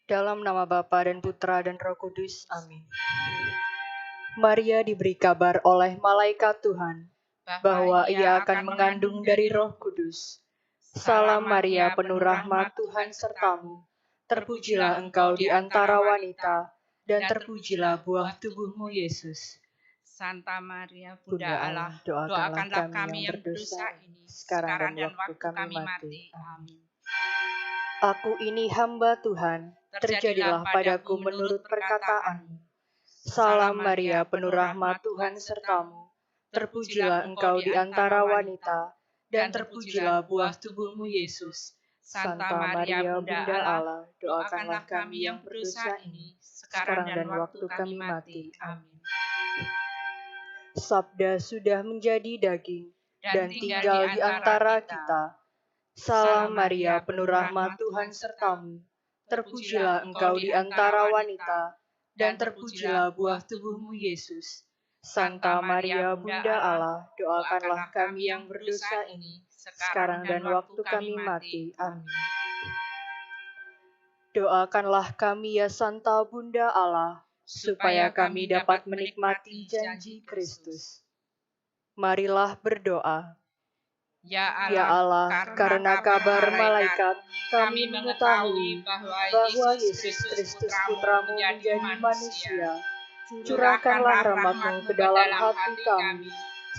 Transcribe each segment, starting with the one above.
Dalam nama Bapa dan Putra dan Roh Kudus. Amin. Maria diberi kabar oleh malaikat Tuhan bahwa ia akan mengandung dari Roh Kudus. Salam Maria, penuh rahmat, Tuhan sertamu. Terpujilah engkau di antara wanita, dan terpujilah buah tubuhmu, Yesus. Santa Maria, Bunda Bunda Allah, doakanlah kami yang berdosa ini, sekarang dan waktu kami mati. Amin. Aku ini hamba Tuhan, terjadilah padaku menurut perkataanmu. Salam Maria, penuh rahmat, Tuhan sertamu. Terpujilah engkau di antara wanita, dan terpujilah buah tubuhmu, Yesus. Santa Maria, Bunda Allah, doakanlah kami yang berdosa ini, sekarang dan waktu kami mati. Amin. Sabda sudah menjadi daging, dan tinggal di antara kita. Salam Maria, penuh rahmat, Tuhan sertamu. Terpujilah engkau di antara wanita, dan terpujilah buah tubuhmu, Yesus. Santa Maria, Bunda Allah, doakanlah kami yang berdosa ini, sekarang dan waktu kami mati. Amin. Doakanlah kami ya Santa Bunda Allah, supaya kami dapat menikmati janji Kristus. Marilah berdoa. Ya Ya Allah, karena kabar malaikat, kami mengetahui bahwa Yesus Kristus Putramu menjadi manusia. Curahkanlah rahmat-Mu ke dalam hati kami,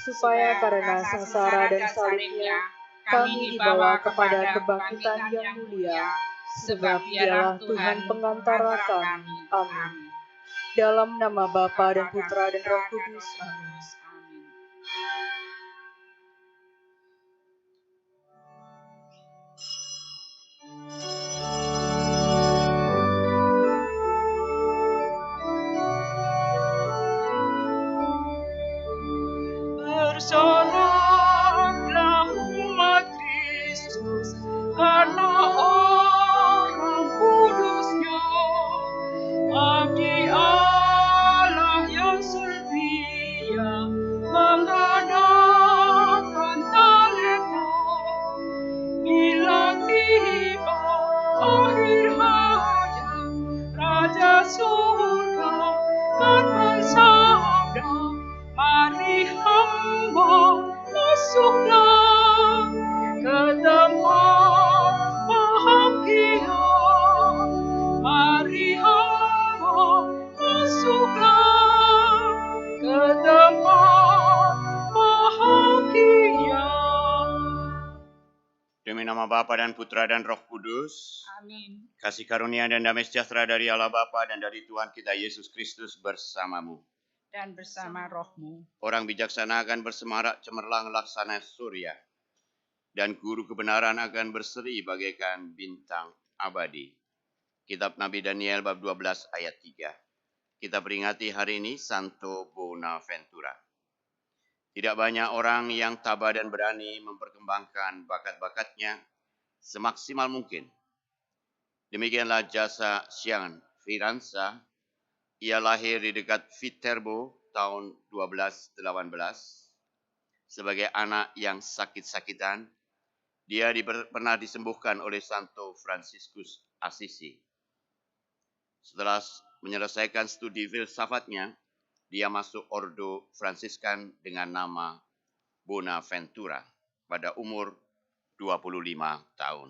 supaya karena sengsara dan salibnya, kami dibawa kepada kebangkitan yang mulia, sebab Dialah Tuhan pengantara kami. Amin. Dalam nama Bapa dan Putra dan Roh Kudus. Amin. Bersoraklah umat Kristus, karena Orang Kudusnya, Abdi Allah yang setia mengadakan talenta. Bila tiba akhir hayat, Raja surga kan bersabda, mari hamba masuklah ke tempat bahagia. Mari hamba masuklah ke tempat bahagia. Demi nama Bapa dan Putra dan Roh Kudus. Amin. Kasih karunia dan damai sejahtera dari Allah Bapa dan dari Tuhan kita Yesus Kristus bersamamu. Dan bersama rohmu. Orang bijaksana akan bersemarak cemerlang laksana surya, dan guru kebenaran akan berseri bagaikan bintang abadi. Kitab Nabi Daniel bab 12 ayat 3. Kita peringati hari ini Santo Bonaventura. Tidak banyak orang yang tabah dan berani memperkembangkan bakat-bakatnya semaksimal mungkin. Demikianlah jasa Jean Firanza. Ia lahir di dekat Viterbo tahun 1218. Sebagai anak yang sakit-sakitan, dia pernah disembuhkan oleh Santo Fransiskus Assisi. Setelah menyelesaikan studi filsafatnya, dia masuk Ordo Fransiskan dengan nama Bonaventura pada umur 25 tahun.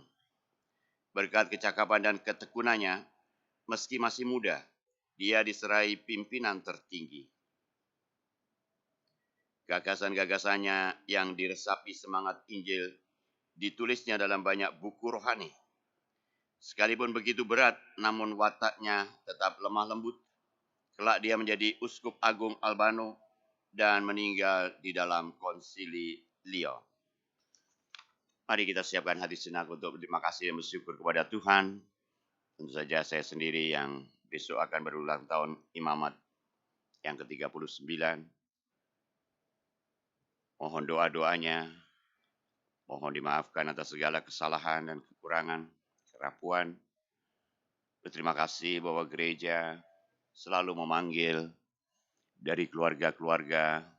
Berkat kecakapan dan ketekunannya, meski masih muda, dia diserai pimpinan tertinggi. Gagasan-gagasannya yang diresapi semangat Injil ditulisnya dalam banyak buku rohani. Sekalipun begitu berat, namun wataknya tetap lemah lembut. Kelak dia menjadi Uskup Agung Albano dan meninggal di dalam konsili Lyon. Mari kita siapkan hati sejenak untuk berterima kasih dan bersyukur kepada Tuhan. Tentu saja saya sendiri yang besok akan berulang tahun imamat yang ke-39. Mohon doa-doanya, mohon dimaafkan atas segala kesalahan dan kekurangan, kerapuan. Berterima kasih bahwa gereja selalu memanggil dari keluarga-keluarga.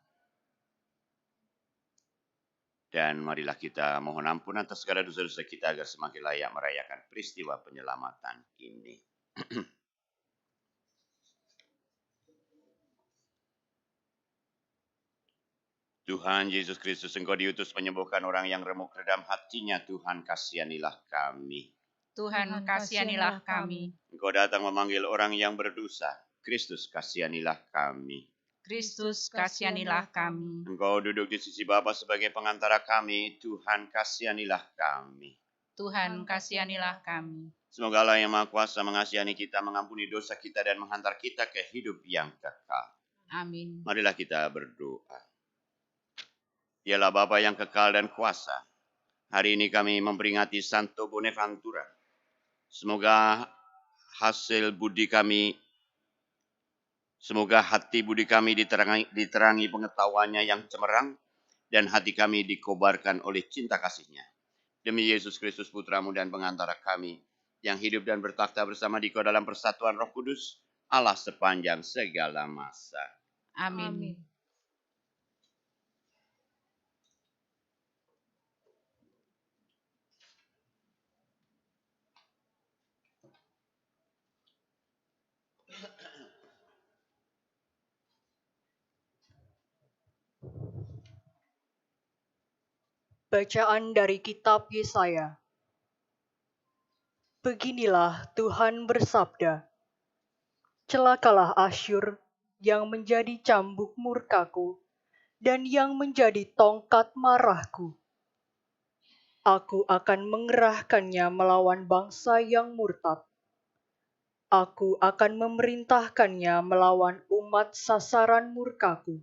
Dan marilah kita mohon ampun atas segala dosa-dosa kita agar semakin layak merayakan peristiwa penyelamatan ini. Tuhan Yesus Kristus, Engkau diutus menyembuhkan orang yang remuk redam hatinya. Tuhan, kasihanilah kami. Tuhan, kasihanilah kami. Engkau datang memanggil orang yang berdosa. Kristus, kasihanilah kami. Kristus, kasihanilah kami. Engkau duduk di sisi Bapa sebagai pengantara kami. Tuhan, kasihanilah kami. Tuhan, kasihanilah kami. Semoga Allah yang Maha Kuasa mengasihani kita, mengampuni dosa kita, dan menghantar kita ke hidup yang kekal. Amin. Marilah kita berdoa. Dialah Bapa yang kekal dan kuasa. Hari ini kami memperingati Santo Bonaventura. Semoga hati budi kami diterangi pengetahuannya yang cemerlang, dan hati kami dikobarkan oleh cinta kasih-Nya. Demi Yesus Kristus Putramu dan pengantara kami, yang hidup dan bertakhta bersama Dikau dalam persatuan Roh Kudus, Allah sepanjang segala masa. Amin. Bacaan dari Kitab Yesaya. Beginilah Tuhan bersabda, celakalah Asyur yang menjadi cambuk murkaku dan yang menjadi tongkat marahku. Aku akan mengerahkannya melawan bangsa yang murtad. Aku akan memerintahkannya melawan umat sasaran murkaku.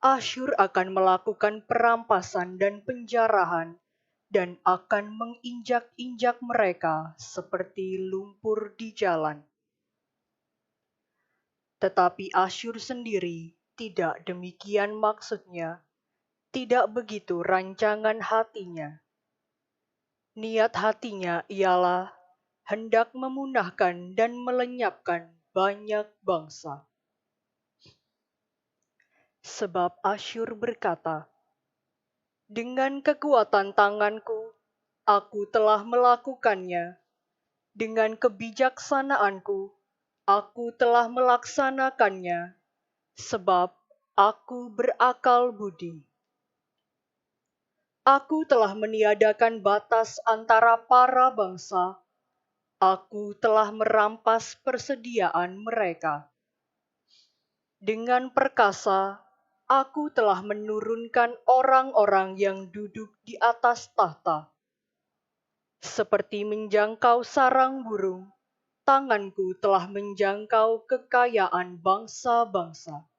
Asyur akan melakukan perampasan dan penjarahan dan akan menginjak-injak mereka seperti lumpur di jalan. Tetapi Asyur sendiri tidak demikian maksudnya, tidak begitu rancangan hatinya. Niat hatinya ialah hendak memunahkan dan melenyapkan banyak bangsa. Sebab Asyur berkata, dengan kekuatan tanganku, aku telah melakukannya. Dengan kebijaksanaanku, aku telah melaksanakannya, sebab aku berakal budi. Aku telah meniadakan batas antara para bangsa. Aku telah merampas persediaan mereka. Dengan perkasa, aku telah menurunkan orang-orang yang duduk di atas tahta. Seperti menjangkau sarang burung, tanganku telah menjangkau kekayaan bangsa-bangsa.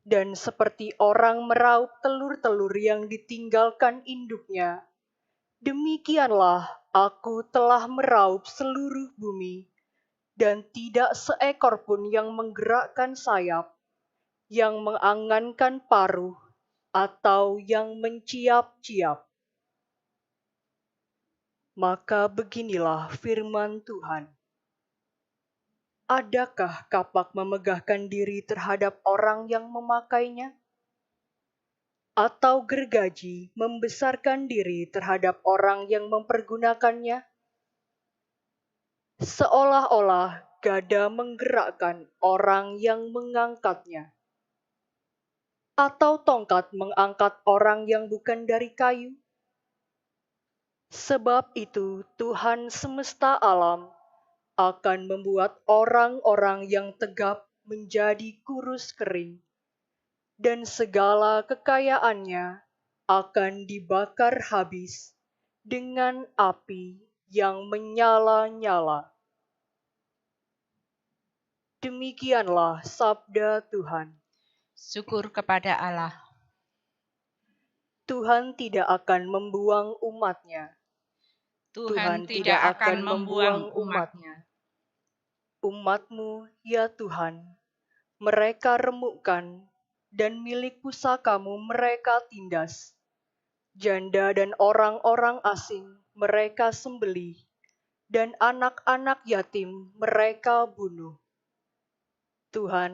Dan seperti orang meraup telur-telur yang ditinggalkan induknya, demikianlah aku telah meraup seluruh bumi, dan tidak seekor pun yang menggerakkan sayap, yang mengangankan paruh, atau yang menciap-ciap. Maka beginilah firman Tuhan. Adakah kapak memegahkan diri terhadap orang yang memakainya? Atau gergaji membesarkan diri terhadap orang yang mempergunakannya? Seolah-olah gada menggerakkan orang yang mengangkatnya. Atau tongkat mengangkat orang yang bukan dari kayu? Sebab itu Tuhan semesta alam akan membuat orang-orang yang tegap menjadi kurus kering, dan segala kekayaannya akan dibakar habis dengan api yang menyala-nyala. Demikianlah sabda Tuhan. Syukur kepada Allah. Tuhan tidak akan membuang umat-Nya. Tuhan tidak akan membuang umat-Nya. Umat-Mu, ya Tuhan, mereka remukkan, dan milik pusakamu mereka tindas. Janda dan orang-orang asing mereka sembelih, dan anak-anak yatim mereka bunuh. Tuhan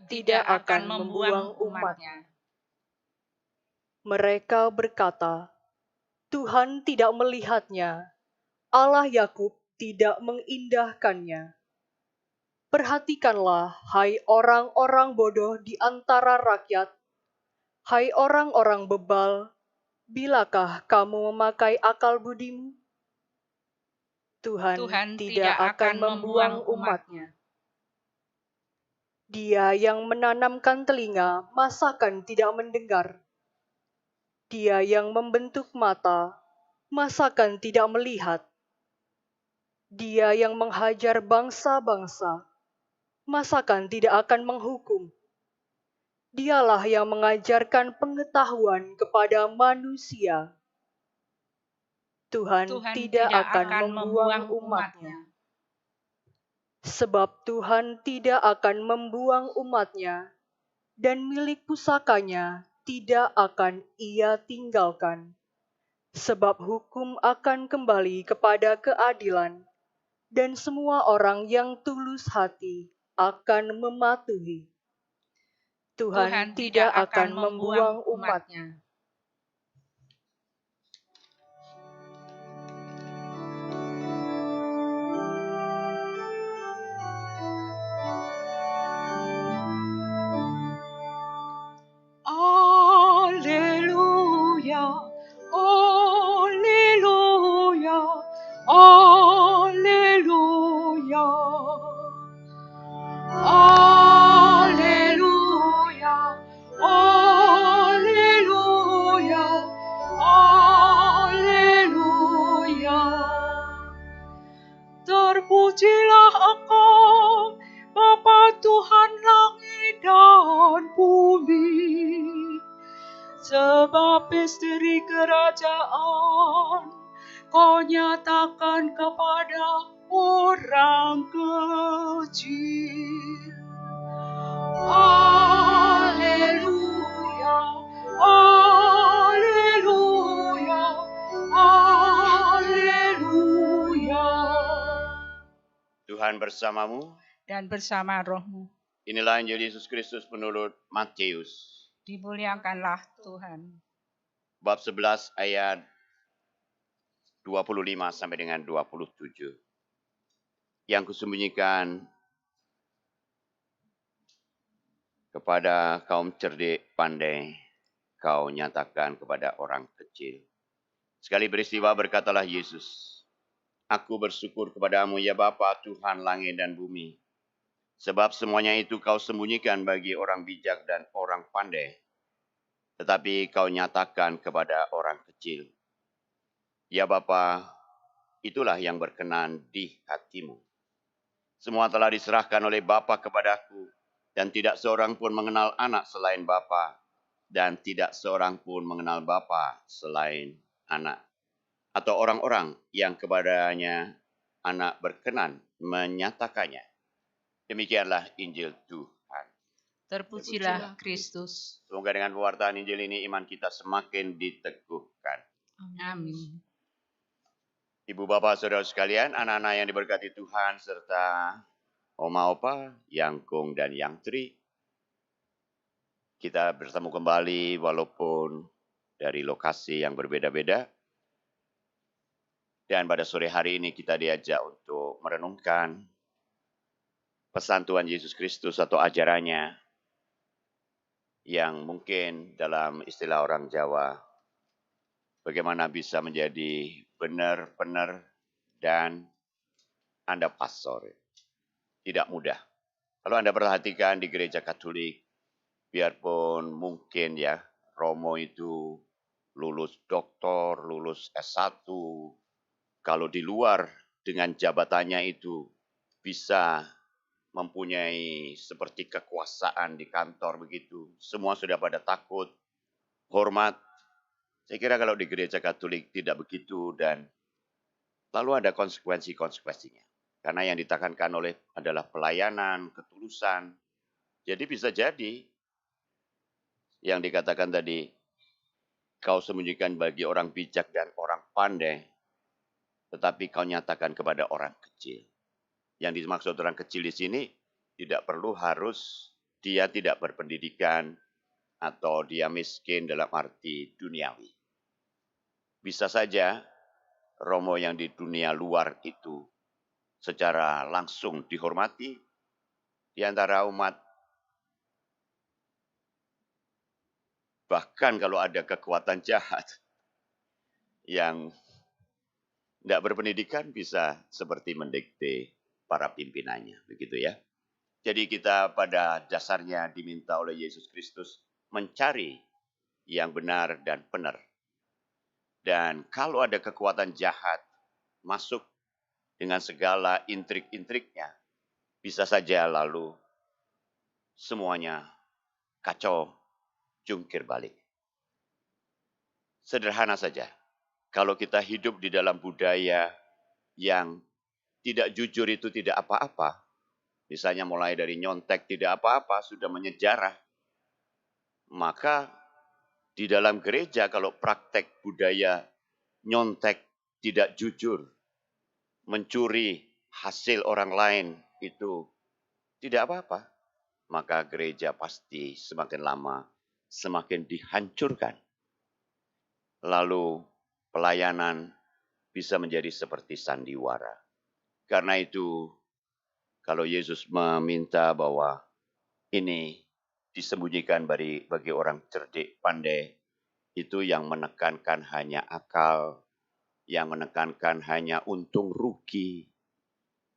tidak akan membuang umat-Nya. Mereka berkata, Tuhan tidak melihatnya, Allah Yakub tidak mengindahkannya. Perhatikanlah, hai orang-orang bodoh di antara rakyat, hai orang-orang bebal, bilakah kamu memakai akal budimu? Tuhan tidak akan membuang umat-Nya. Dia yang menanamkan telinga, masakan tidak mendengar? Dia yang membentuk mata, masakan tidak melihat? Dia yang menghajar bangsa-bangsa, masakan tidak akan menghukum? Dialah yang mengajarkan pengetahuan kepada manusia. Tuhan tidak akan membuang umat-Nya. Sebab Tuhan tidak akan membuang umat-Nya, dan milik pusakanya tidak akan Ia tinggalkan. Sebab hukum akan kembali kepada keadilan, dan semua orang yang tulus hati akan mematuhi. Tuhan tidak akan membuang umat-Nya. Alleluia, alleluia, alleluia. Alleluia, alleluia, alleluia. Terpujilah Engkau, Bapa Tuhan langit dan bumi, sebab misteri kerajaan Kau nyatakan kepada orang kecil. Alleluia, alleluia, alleluia. Tuhan bersamamu. Dan bersama rohmu. Inilah Injil Yesus Kristus menurut Matius. Dimuliakanlah Tuhan. Bab 11 ayat 25 sampai dengan 27. Yang kusembunyikan kepada kaum cerdik pandai, kau nyatakan kepada orang kecil. Sekali peristiwa berkatalah Yesus, Aku bersyukur kepadamu ya Bapa Tuhan langit dan bumi, sebab semuanya itu kau sembunyikan bagi orang bijak dan orang pandai, tetapi kau nyatakan kepada orang kecil. Ya Bapa, itulah yang berkenan di hatimu. Semua telah diserahkan oleh Bapa kepadaku, dan tidak seorang pun mengenal anak selain Bapa, dan tidak seorang pun mengenal Bapa selain anak, atau orang-orang yang kepadanya anak berkenan menyatakannya. Demikianlah Injil Tuhan. Terpujilah Kristus. Semoga dengan pewartaan Injil ini iman kita semakin diteguhkan. Amin. Ibu bapak saudara sekalian, anak-anak yang diberkati Tuhan, serta oma opa, Yangkung dan Yang Tri. Kita bertemu kembali walaupun dari lokasi yang berbeda-beda. Dan pada sore hari ini kita diajak untuk merenungkan pesan Tuhan Yesus Kristus atau ajarannya yang mungkin dalam istilah orang Jawa, bagaimana bisa menjadi benar-benar dan Anda pastor. Tidak mudah. Kalau Anda perhatikan di gereja Katolik, biarpun mungkin ya, Romo itu lulus doktor, lulus S1, kalau di luar dengan jabatannya itu bisa mempunyai seperti kekuasaan di kantor begitu. Semua sudah pada takut, hormat. Saya kira kalau di gereja Katolik tidak begitu dan lalu ada konsekuensi-konsekuensinya. Karena yang ditekankan adalah pelayanan, ketulusan. Jadi bisa jadi yang dikatakan tadi, kau sembunyikan bagi orang bijak dan orang pandai, tetapi kau nyatakan kepada orang kecil. Yang dimaksud orang kecil di sini tidak perlu harus dia tidak berpendidikan atau dia miskin dalam arti duniawi. Bisa saja Romo yang di dunia luar itu secara langsung dihormati di antara umat. Bahkan kalau ada kekuatan jahat yang tidak berpendidikan bisa seperti mendikte para pimpinannya, begitu ya. Jadi kita pada dasarnya diminta oleh Yesus Kristus mencari yang benar dan benar. Dan kalau ada kekuatan jahat masuk dengan segala intrik-intriknya, bisa saja lalu semuanya kacau, jungkir balik. Sederhana saja, kalau kita hidup di dalam budaya yang tidak jujur itu tidak apa-apa, misalnya mulai dari nyontek tidak apa-apa, sudah menyejarah, maka di dalam gereja kalau praktek budaya nyontek tidak jujur, mencuri hasil orang lain itu tidak apa-apa, maka gereja pasti semakin lama semakin dihancurkan. Lalu pelayanan bisa menjadi seperti sandiwara. Karena itu, kalau Yesus meminta bahwa ini disembunyikan bagi orang cerdik, pandai, itu yang menekankan hanya akal, yang menekankan hanya untung rugi,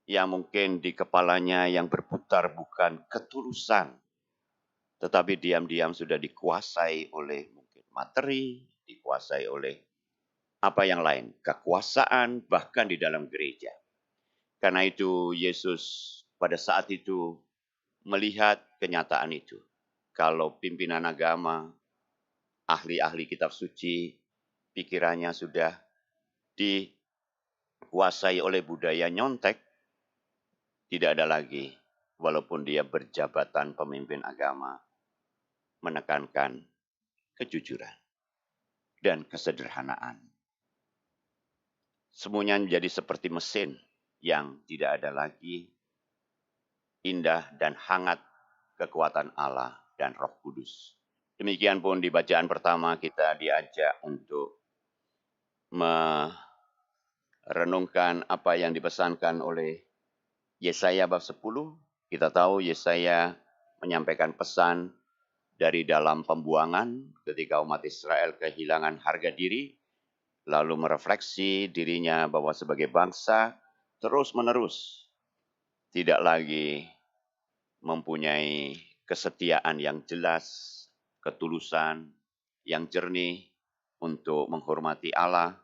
yang mungkin di kepalanya yang berputar bukan ketulusan, tetapi diam-diam sudah dikuasai oleh mungkin materi, dikuasai oleh apa yang lain, kekuasaan bahkan di dalam gereja. Karena itu Yesus pada saat itu melihat kenyataan itu. Kalau pimpinan agama, ahli-ahli kitab suci, pikirannya sudah dikuasai oleh budaya nyontek, tidak ada lagi, walaupun dia berjabatan pemimpin agama, menekankan kejujuran dan kesederhanaan. Semuanya menjadi seperti mesin yang tidak ada lagi indah dan hangat kekuatan Allah dan Roh Kudus. Demikian pun di bacaan pertama kita diajak untuk merenungkan apa yang dipesankan oleh Yesaya bab 10. Kita tahu Yesaya menyampaikan pesan dari dalam pembuangan ketika umat Israel kehilangan harga diri, lalu merefleksi dirinya bahwa sebagai bangsa terus-menerus tidak lagi mempunyai kesetiaan yang jelas, ketulusan yang jernih untuk menghormati Allah,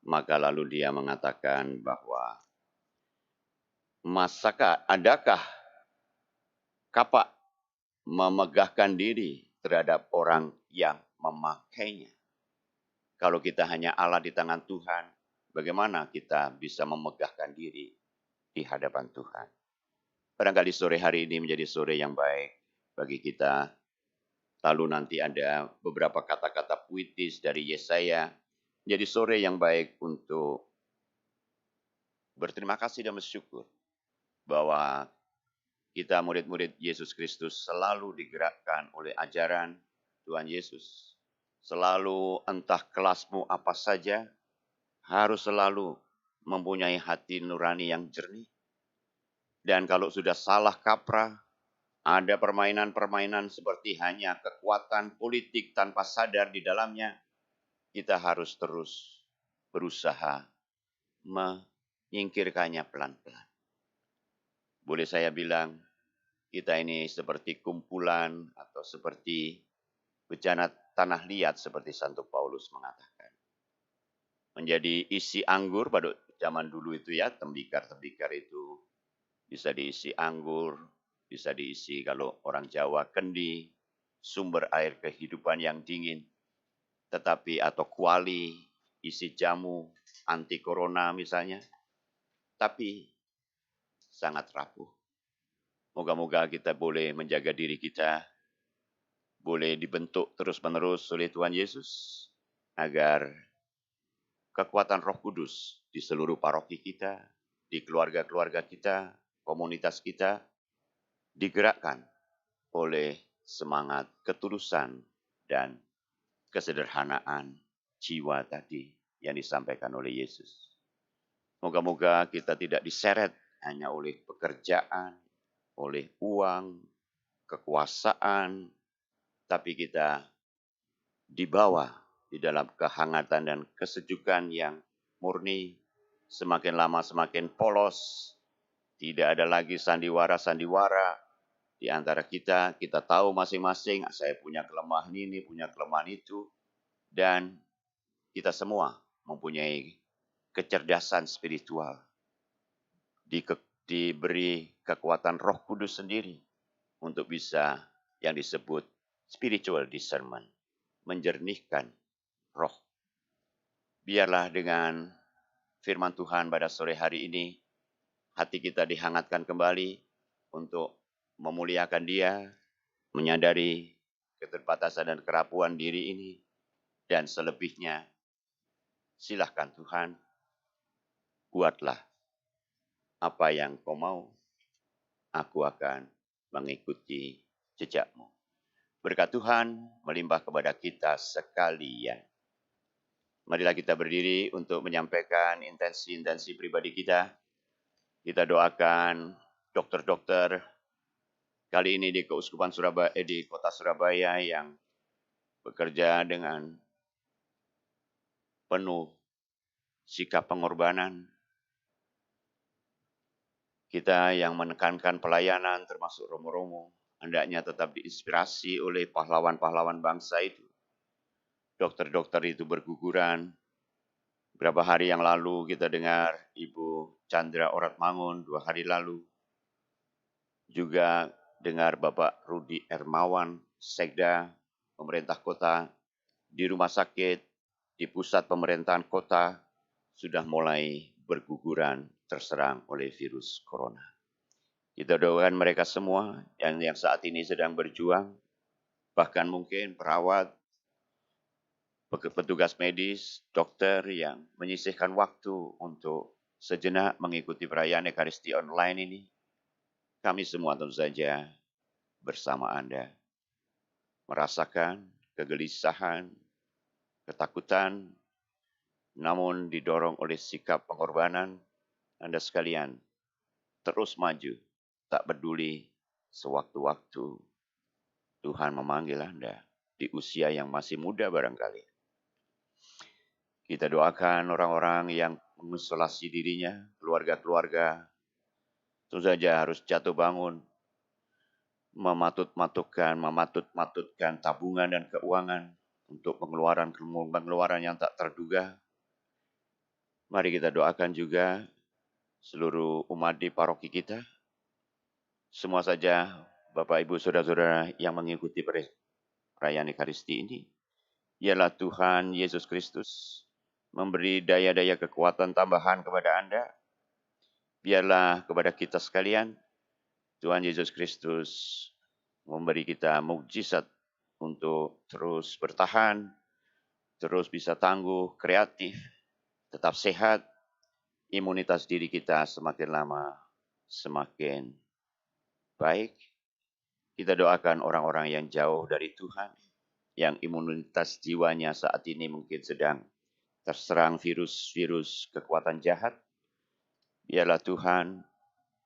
maka lalu dia mengatakan bahwa adakah kapak memegahkan diri terhadap orang yang memakainya? Kalau kita hanya Allah di tangan Tuhan, bagaimana kita bisa memegahkan diri di hadapan Tuhan? Barangkali sore hari ini menjadi sore yang baik bagi kita. Lalu nanti ada beberapa kata-kata puitis dari Yesaya. Menjadi sore yang baik untuk berterima kasih dan bersyukur bahwa kita murid-murid Yesus Kristus selalu digerakkan oleh ajaran Tuhan Yesus. Selalu entah kelasmu apa saja, harus selalu mempunyai hati nurani yang jernih. Dan kalau sudah salah kaprah, ada permainan-permainan seperti hanya kekuatan politik tanpa sadar di dalamnya, kita harus terus berusaha menyingkirkannya pelan-pelan. Boleh saya bilang, kita ini seperti kumpulan atau seperti bejana tanah liat seperti Santo Paulus mengatakan. Menjadi isi anggur pada zaman dulu itu ya, tembikar-tembikar itu bisa diisi anggur, bisa diisi kalau orang Jawa kendi, sumber air kehidupan yang dingin. Tetapi atau kuali, isi jamu, anti corona misalnya. Tapi sangat rapuh. Moga-moga kita boleh menjaga diri kita, boleh dibentuk terus-menerus oleh Tuhan Yesus, agar kekuatan Roh Kudus di seluruh paroki kita, di keluarga-keluarga kita, komunitas kita, digerakkan oleh semangat ketulusan dan kesederhanaan jiwa tadi yang disampaikan oleh Yesus. Moga-moga kita tidak diseret hanya oleh pekerjaan, oleh uang, kekuasaan, tapi kita dibawa di dalam kehangatan dan kesejukan yang murni, semakin lama semakin polos, tidak ada lagi sandiwara-sandiwara di antara kita. Kita tahu masing-masing, saya punya kelemahan ini, punya kelemahan itu, dan kita semua mempunyai kecerdasan spiritual, diberi kekuatan Roh Kudus sendiri untuk bisa yang disebut spiritual discernment, menjernihkan roh. Biarlah dengan firman Tuhan pada sore hari ini, hati kita dihangatkan kembali untuk memuliakan Dia, menyadari keterbatasan dan kerapuan diri ini, dan selebihnya, silahkan Tuhan, buatlah apa yang Kau mau, aku akan mengikuti jejakmu. Berkat Tuhan melimpah kepada kita sekalian. Marilah kita berdiri untuk menyampaikan intensi-intensi pribadi kita. Kita doakan dokter-dokter kali ini di Keuskupan Surabaya, di Kota Surabaya yang bekerja dengan penuh sikap pengorbanan. Kita yang menekankan pelayanan termasuk romo-romo, hendaknya tetap diinspirasi oleh pahlawan-pahlawan bangsa itu. Dokter-dokter itu berguguran. Beberapa hari yang lalu kita dengar Ibu Chandra Oratmangun 2 hari lalu. Juga dengar Bapak Rudi Ermawan, Sekda, pemerintah kota, di rumah sakit, di pusat pemerintahan kota, sudah mulai berguguran terserang oleh virus corona. Kita doakan mereka semua yang saat ini sedang berjuang, bahkan mungkin perawat, petugas medis, dokter yang menyisihkan waktu untuk sejenak mengikuti perayaan Ekaristi online ini. Kami semua tentu saja bersama Anda merasakan kegelisahan, ketakutan, namun didorong oleh sikap pengorbanan. Anda sekalian terus maju, tak peduli sewaktu-waktu Tuhan memanggil Anda di usia yang masih muda barangkali. Kita doakan orang-orang yang mengisolasi dirinya, keluarga-keluarga, tentu saja harus jatuh bangun, mematut-matutkan tabungan dan keuangan untuk pengeluaran yang tak terduga. Mari kita doakan juga seluruh umat di paroki kita, semua saja Bapak Ibu Saudara-saudara yang mengikuti perayaan Ekaristi ini. Biarlah Tuhan Yesus Kristus memberi daya-daya kekuatan tambahan kepada Anda. Biarlah kepada kita sekalian, Tuhan Yesus Kristus memberi kita mukjizat untuk terus bertahan, terus bisa tangguh, kreatif, tetap sehat, imunitas diri kita semakin lama semakin baik. Kita doakan orang-orang yang jauh dari Tuhan, yang imunitas jiwanya saat ini mungkin sedang terserang virus-virus kekuatan jahat. Biarlah Tuhan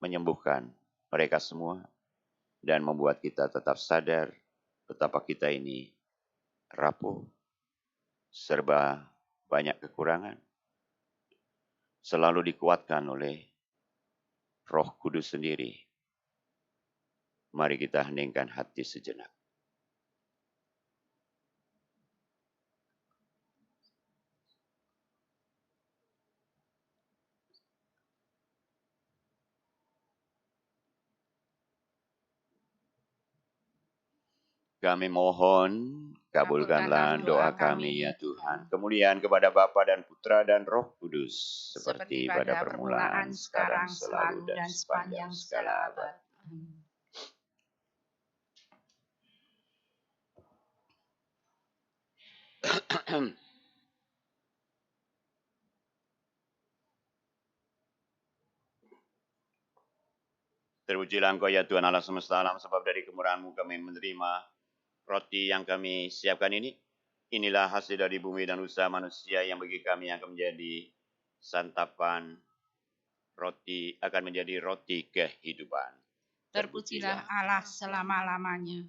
menyembuhkan mereka semua dan membuat kita tetap sadar betapa kita ini rapuh, serba banyak kekurangan, selalu dikuatkan oleh Roh Kudus sendiri. Mari kita heningkan hati sejenak. Kami mohon, kabulkanlah doa kami ya Tuhan. Kemuliaan kepada Bapa dan Putra dan Roh Kudus, seperti pada permulaan, sekarang, selalu, dan sepanjang segala abad. Terpujilah Engkau ya Tuhan Allah semesta alam, sebab dari kemurahan-Mu kami menerima roti yang kami siapkan ini. Inilah hasil dari bumi dan usaha manusia yang bagi kami akan menjadi santapan roti akan menjadi roti kehidupan. Terpujilah Allah selama-lamanya.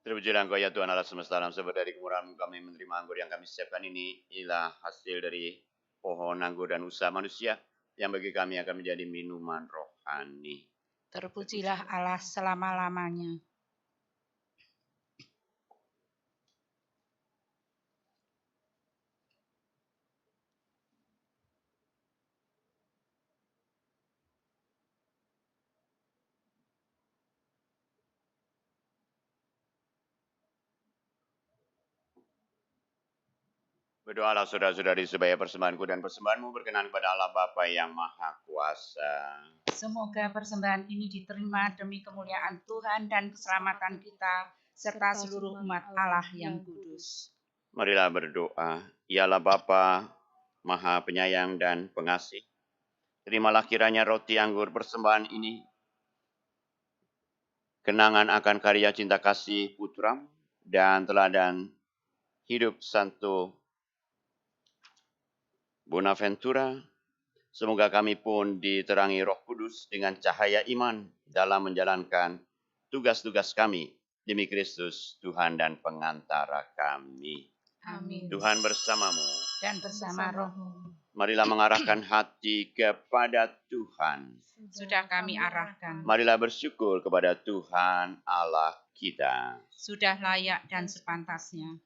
Terpujilah Engkau ya Tuhan Allah semesta alam, sebab dari kemurahan-Mu kami menerima anggur yang kami siapkan ini. Inilah hasil dari pohon anggur dan usaha manusia, yang bagi kami akan menjadi minuman rohani. Terpujilah Allah selama-lamanya. Berdoalah saudara-saudari supaya persembahanku dan persembahanmu berkenan kepada Allah Bapa yang Maha Kuasa. Semoga persembahan ini diterima demi kemuliaan Tuhan dan keselamatan kita, serta seluruh umat Allah yang kudus. Marilah berdoa. Ialah Bapa Maha Penyayang dan Pengasih. Terimalah kiranya roti anggur persembahan ini kenangan akan karya cinta kasih Putra dan teladan hidup Santo Bonaventura. Semoga kami pun diterangi Roh Kudus dengan cahaya iman dalam menjalankan tugas-tugas kami demi Kristus, Tuhan dan pengantara kami. Amin. Tuhan bersamamu. Dan bersama rohmu. Marilah mengarahkan hati kepada Tuhan. Sudah kami arahkan. Marilah bersyukur kepada Tuhan Allah kita. Sudah layak dan sepantasnya.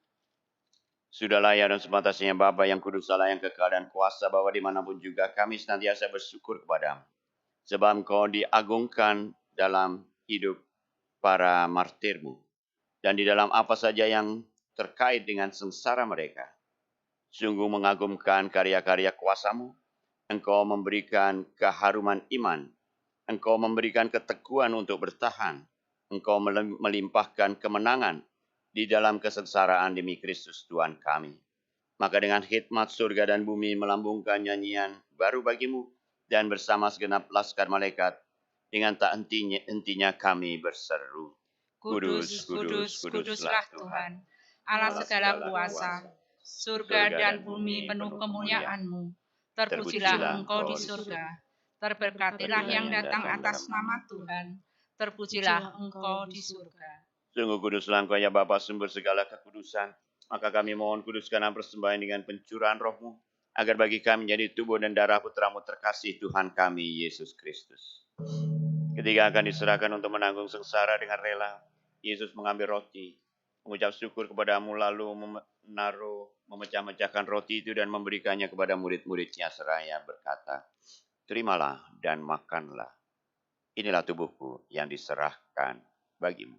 Sudah layak dan sepantasnya Bapa yang kudus, Allah yang kekal dan kuasa, bahwa dimanapun juga kami senantiasa bersyukur kepadamu. Sebab Engkau diagungkan dalam hidup para martirmu. Dan di dalam apa saja yang terkait dengan sengsara mereka. Sungguh mengagumkan karya-karya kuasamu. Engkau memberikan keharuman iman. Engkau memberikan keteguhan untuk bertahan. Engkau melimpahkan kemenangan di dalam kesengsaraan demi Kristus Tuhan kami. Maka dengan khidmat surga dan bumi melambungkan nyanyian baru bagimu, dan bersama segenap laskar malaikat, dengan tak hentinya kami berseru. Kudus, kudus, kuduslah Tuhan, Allah segala kuasa. Surga dan bumi penuh kemuliaan-Mu. Terpujilah Engkau di surga. Terberkatilah yang datang atas nama Tuhan. Terpujilah Engkau di surga. Sungguh kuduslah Engkau ya Bapa, sumber segala kekudusan. Maka kami mohon kuduskanlah persembahan dengan pencurahan Roh-Mu, agar bagi kami menjadi tubuh dan darah Putra-Mu terkasih, Tuhan kami Yesus Kristus. Ketika akan diserahkan untuk menanggung sengsara dengan rela, Yesus mengambil roti, mengucap syukur kepadamu, lalu memecah-mecahkan roti itu dan memberikannya kepada murid-muridnya seraya berkata, "Terimalah dan makanlah. Inilah tubuhku yang diserahkan bagimu."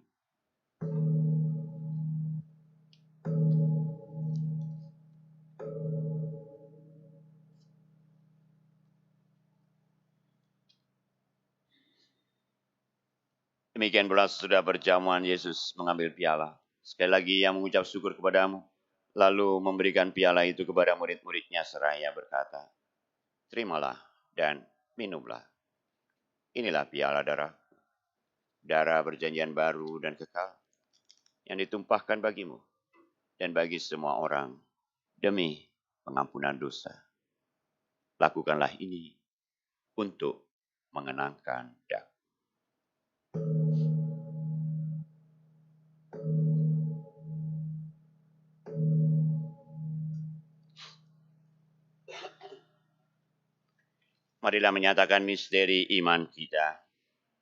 Demikian pula sudah berjamuan, Yesus mengambil piala. Sekali lagi ia mengucap syukur kepadamu, lalu memberikan piala itu kepada murid-muridnya seraya berkata, "Terimalah dan minumlah. Inilah piala darahku, darah perjanjian baru dan kekal, yang ditumpahkan bagimu dan bagi semua orang demi pengampunan dosa. Lakukanlah ini untuk mengenangkan aku." Marilah menyatakan misteri iman kita.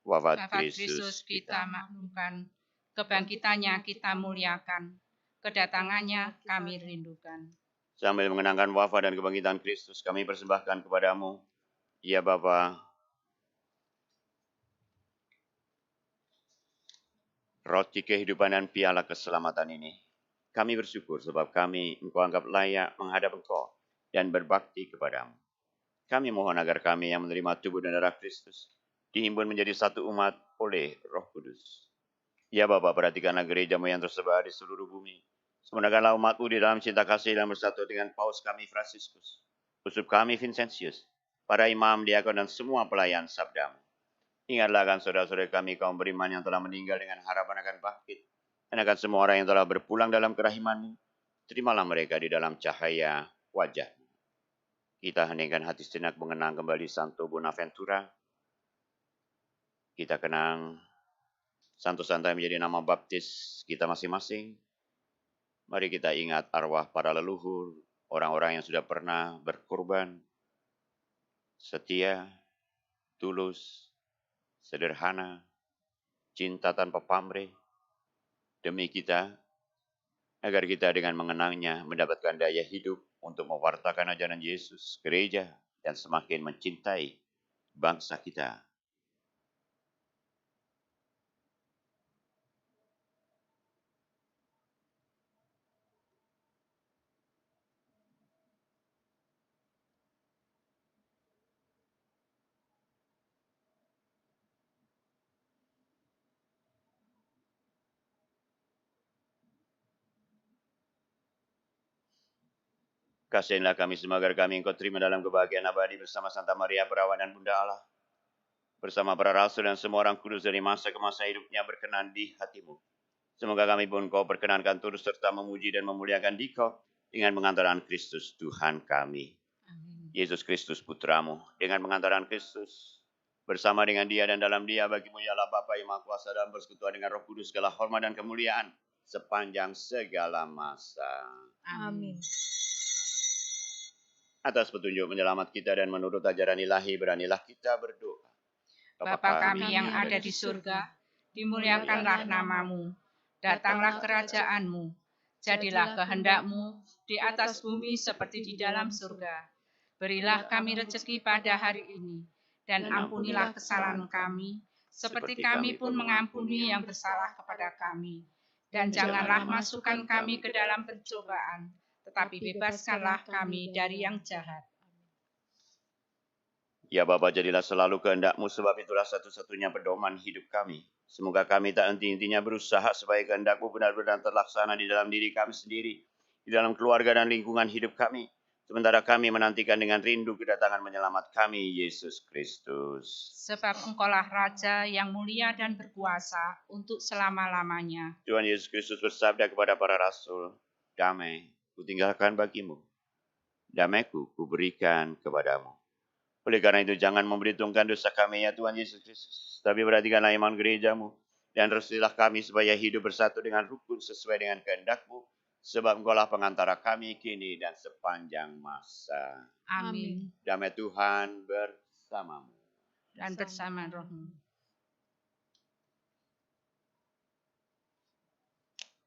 Wafat Kristus kita maklumkan, kebangkitannya kita muliakan, kedatangannya kami rindukan. Sambil mengenangkan wafat dan kebangkitan Kristus, kami persembahkan kepadamu, ya Bapa, roti kehidupan dan piala keselamatan ini. Kami bersyukur sebab Engkau anggap layak menghadap Engkau dan berbakti kepadamu. Kami mohon agar kami yang menerima tubuh dan darah Kristus dihimpun menjadi satu umat oleh Roh Kudus. Ya Bapa, perhatikanlah gereja-Mu yang tersebar di seluruh bumi, Sempurnakanlah umat-Mu di dalam cinta kasih dan bersatu dengan Paus kami Fransiskus, uskup kami Vincentius, para imam, diakon, dan semua pelayan sabda-Mu. Ingatlah akan saudara-saudara kami kaum beriman yang telah meninggal dengan harapan akan bangkit, dan akan semua orang yang telah berpulang dalam kerahiman-Mu. Terimalah mereka di dalam cahaya wajah-Mu. Kita heningkan hati sejenak mengenang kembali Santo Bonaventura. Kita kenang Santo Santa menjadi nama baptis kita masing-masing. Mari kita ingat arwah para leluhur, orang-orang yang sudah pernah berkorban, setia, tulus, sederhana, cinta tanpa pamrih, demi kita, agar kita dengan mengenangnya mendapatkan daya hidup untuk mewartakan ajaran Yesus, gereja, dan semakin mencintai bangsa kita. Kasihilah kami semua agar kami Engkau terima dalam kebahagiaan abadi bersama Santa Maria Perawan dan Bunda Allah, bersama para rasul dan semua orang kudus dari masa ke masa hidupnya berkenan di hati-Mu. Semoga kami pun Kau perkenankan turut serta memuji dan memuliakan Dikau dengan pengantaran Kristus Tuhan kami. Amin. Yesus Kristus Putra-Mu, dengan pengantaran Kristus, bersama dengan Dia dan dalam Dia bagi-Mu ialah Bapa yang Maha Kuasa dan bersekutu dengan Roh Kudus segala hormat dan kemuliaan sepanjang segala masa. Amin. Atas petunjuk menyelamat kita dan menurut ajaran ilahi, beranilah kita berdoa. Bapa kami yang ada di surga, dimuliakanlah nama-Mu. Datanglah kerajaan-Mu. Jadilah kehendak-Mu di atas bumi seperti di dalam surga. Berilah kami rezeki pada hari ini, dan ampunilah kesalahan kami, seperti kami pun mengampuni yang bersalah kepada kami. Dan janganlah masukkan kami ke dalam pencobaan, tetapi bebaskanlah kami dari yang jahat. Ya Bapa, jadilah selalu kehendak-Mu, sebab itulah satu-satunya pedoman hidup kami. Semoga kami tak henti-hentinya berusaha supaya kehendak-Mu benar-benar terlaksana di dalam diri kami sendiri, di dalam keluarga dan lingkungan hidup kami. Sementara kami menantikan dengan rindu kedatangan menyelamat kami, Yesus Kristus. Sebab Engkaulah Raja yang mulia dan berkuasa untuk selama-lamanya. Tuhan Yesus Kristus bersabda kepada para rasul, "Damai kutinggalkan bagimu, damai-Ku kuberikan kepadamu." Oleh karena itu jangan memperhitungkan dosa kami ya Tuhan Yesus Kristus, tapi perhatikanlah iman gereja-Mu, dan restuilah kami supaya hidup bersatu dengan rukun sesuai dengan kehendak-Mu, sebab Engkaulah pengantara kami kini dan sepanjang masa. Amin. Damai Tuhan bersamamu. Dan bersama roh-Mu.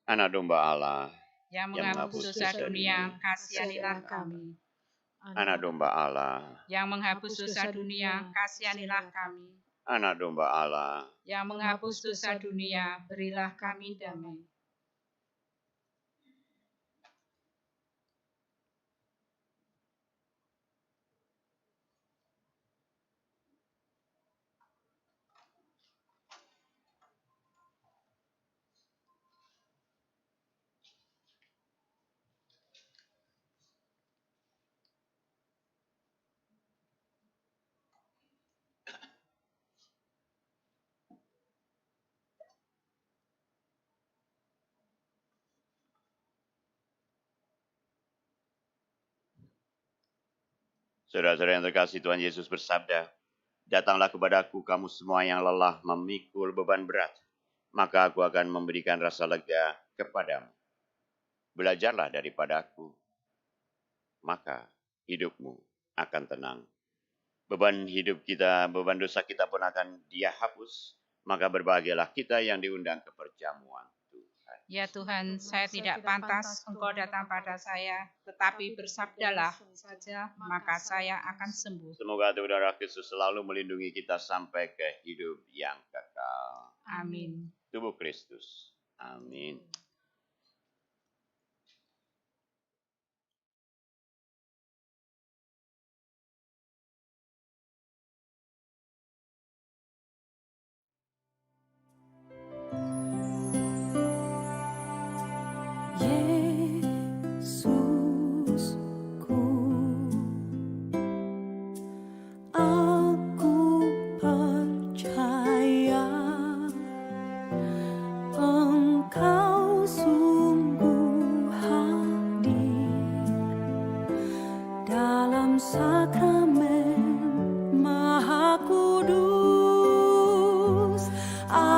Anak domba Allah, Yang menghapus dosa dunia, kasihanilah kami. anak domba Allah, Yang menghapus dosa dunia, kasihanilah kami. anak domba Allah. Yang menghapus dosa dunia, berilah kami damai. Saudara-saudara yang terkasih, Tuhan Yesus bersabda, "Datanglah kepadaku kamu semua yang lelah memikul beban berat, maka aku akan memberikan rasa lega kepadamu. Belajarlah daripadaku, maka hidupmu akan tenang." Beban hidup kita, beban dosa kita pun akan Dia hapus, maka berbahagialah kita yang diundang ke perjamuan Tuhan. Ya Tuhan, saya tidak pantas Engkau datang pada saya, tetapi bersabdalah saja, maka saya akan sembuh. Semoga Tuhan Darah Kristus selalu melindungi kita sampai ke hidup yang kekal. Amin. Tubuh Kristus. Amin.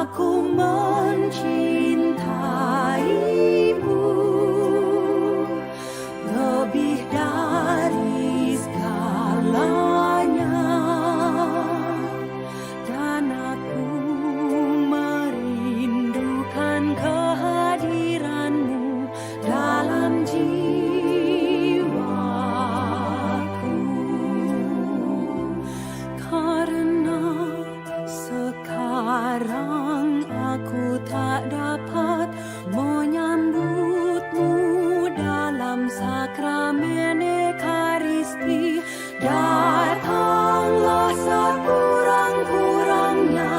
Aku mencintaimu lebih dari segalanya, dan aku merindukan kehadiranmu dalam jiwaku. Karena sekarang aku tak dapat menyambutmu dalam sakramen Ekaristi, datanglah sekurang-kurangnya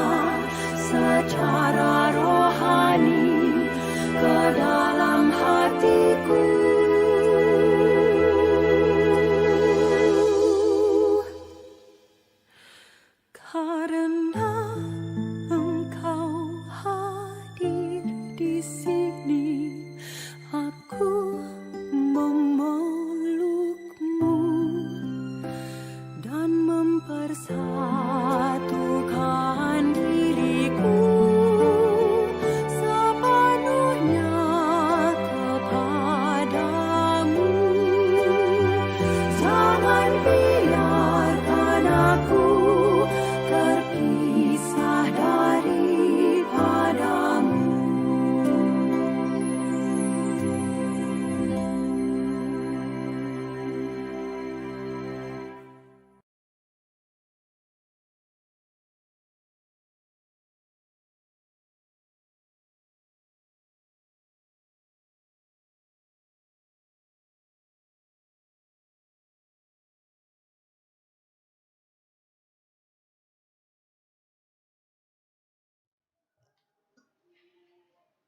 secara rohani ke dalam hatiku. Karena Engkau hadir di sini, aku memelukmu dan mempersatukan diriku sepenuhnya kepadamu. Jangan biarkan aku terpisah daripadamu.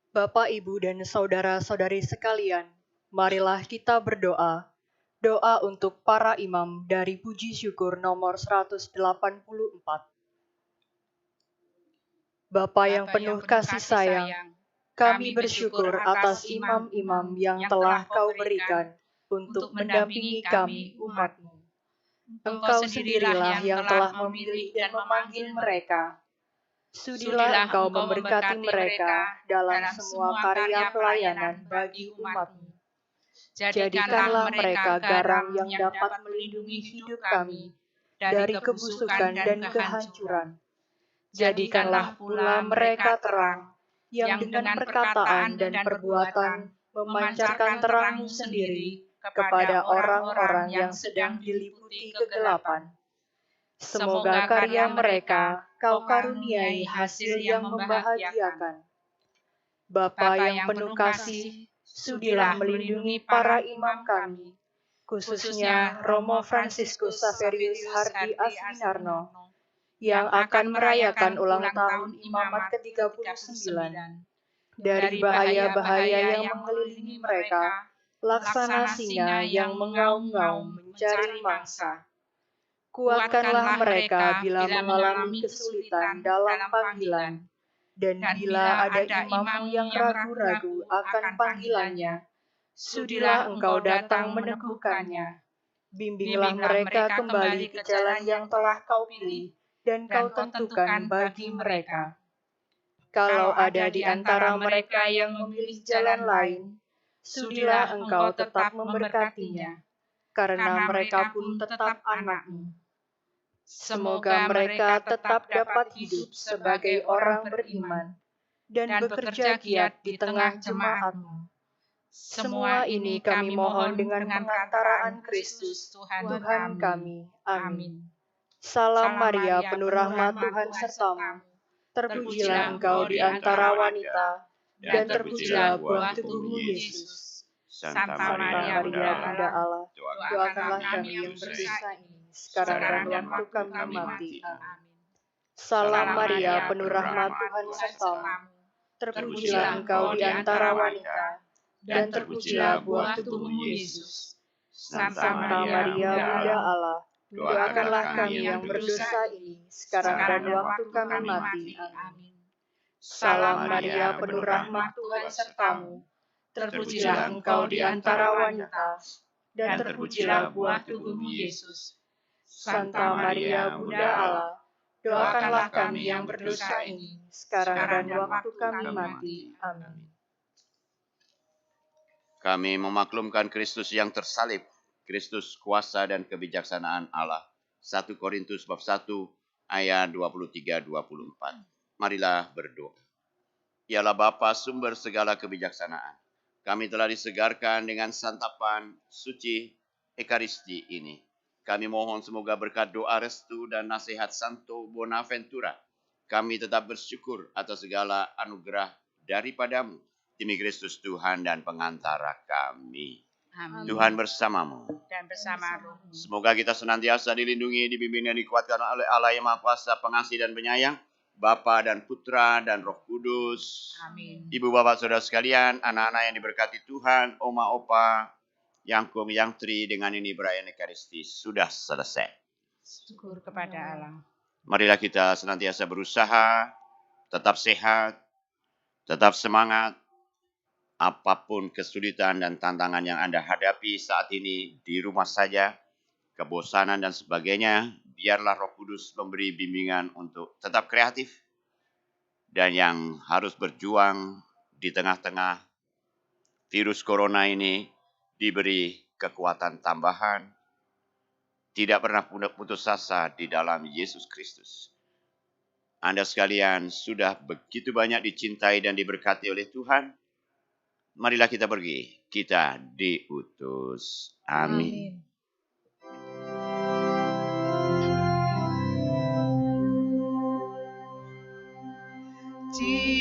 Bapak, Ibu, dan saudara-saudari sekalian, marilah kita berdoa. Doa untuk para imam dari Puji Syukur nomor 184. Bapa yang penuh kasih sayang, kami bersyukur atas imam-imam yang telah Kau berikan untuk mendampingi kami, umat-Mu. Engkau sendirilah yang telah memilih dan memanggil mereka. Sudilah Engkau memberkati mereka dalam semua karya pelayanan bagi umat-Mu. Jadikanlah mereka garam yang dapat melindungi hidup kami dari kebusukan dan kehancuran. Jadikanlah pula mereka terang yang dengan perkataan dan perbuatan memancarkan terang-Mu sendiri kepada orang-orang yang sedang diliputi kegelapan. Semoga karya mereka Kau karuniai hasil yang membahagiakan. Bapa yang penuh kasih, sudilah melindungi para imam kami, khususnya Romo Fransiskus Saverius Hardy Asminarno, yang akan merayakan ulang tahun imamat ke-39. Dari bahaya-bahaya yang mengelilingi mereka, laksana singa yang mengaum-ngaum mencari mangsa. Kuatkanlah mereka bila mengalami kesulitan dalam panggilan, dan bila ada imam yang ragu-ragu akan panggilannya, sudilah Engkau datang meneguhkannya. Bimbinglah mereka kembali ke jalan yang telah Kau pilih dan Kau tentukan bagi mereka. Kalau ada di antara mereka yang memilih jalan lain, sudilah Engkau tetap memberkatinya, karena mereka pun tetap anak-Mu. Semoga mereka tetap dapat hidup sebagai orang beriman dan bekerja giat di tengah jemaat-Mu. Semua ini kami mohon dengan pengantaraan Kristus, Tuhan kami. Amin. Salam Maria, penuh rahmat Tuhan sertamu. Terpujilah Engkau di antara wanita, dan terpujilah buah tubuhmu Yesus. Santa Maria, Maria, Bunda Allah, doakanlah kami yang berdosa ini, sekarang dan waktu kami mati. Amin. Salam Maria, penuh rahmat Tuhan sertamu. Terpujilah Engkau di antara wanita, dan terpujilah buah tubuhmu Yesus. Santa Maria, Bunda Allah, doakanlah kami yang berdosa ini, sekarang dan waktu kami mati. Amin. Salam Maria, penuh rahmat Tuhan sertamu. Terpujilah Engkau di antara wanita, dan terpujilah buah tubuhmu Yesus. Santa Maria, Bunda Allah, Doakanlah kami yang berdosa ini, sekarang dan waktu kami mati. Amin. Kami memaklumkan Kristus yang tersalib, Kristus kuasa dan kebijaksanaan Allah. 1 Korintus bab 1 ayat 23-24. Marilah berdoa. Ialah Bapa sumber segala kebijaksanaan. Kami telah disegarkan dengan santapan suci Ekaristi ini. Kami mohon semoga berkat doa restu dan nasihat Santo Bonaventura, kami tetap bersyukur atas segala anugerah daripadamu, demi Kristus Tuhan dan pengantara kami. Amin. Tuhan bersamamu. Dan bersama rohmu. Semoga kita senantiasa dilindungi, dibimbing dan dikuatkan oleh Allah yang Maha Kuasa, pengasih dan penyayang, Bapa dan Putra dan Roh Kudus. Amin. Ibu bapak saudara sekalian, anak-anak yang diberkati Tuhan, oma opa, yangkum yangtri, dengan ini perayaan Ekaristi sudah selesai. Syukur kepada Allah. Marilah kita senantiasa berusaha, tetap sehat, tetap semangat, apapun kesulitan dan tantangan yang Anda hadapi saat ini di rumah saja, kebosanan dan sebagainya, biarlah Roh Kudus memberi bimbingan untuk tetap kreatif. Dan yang harus berjuang di tengah-tengah virus corona ini diberi kekuatan tambahan, tidak pernah putus asa di dalam Yesus Kristus. Anda sekalian sudah begitu banyak dicintai dan diberkati oleh Tuhan. Marilah kita pergi, kita diutus. Amin. Amin.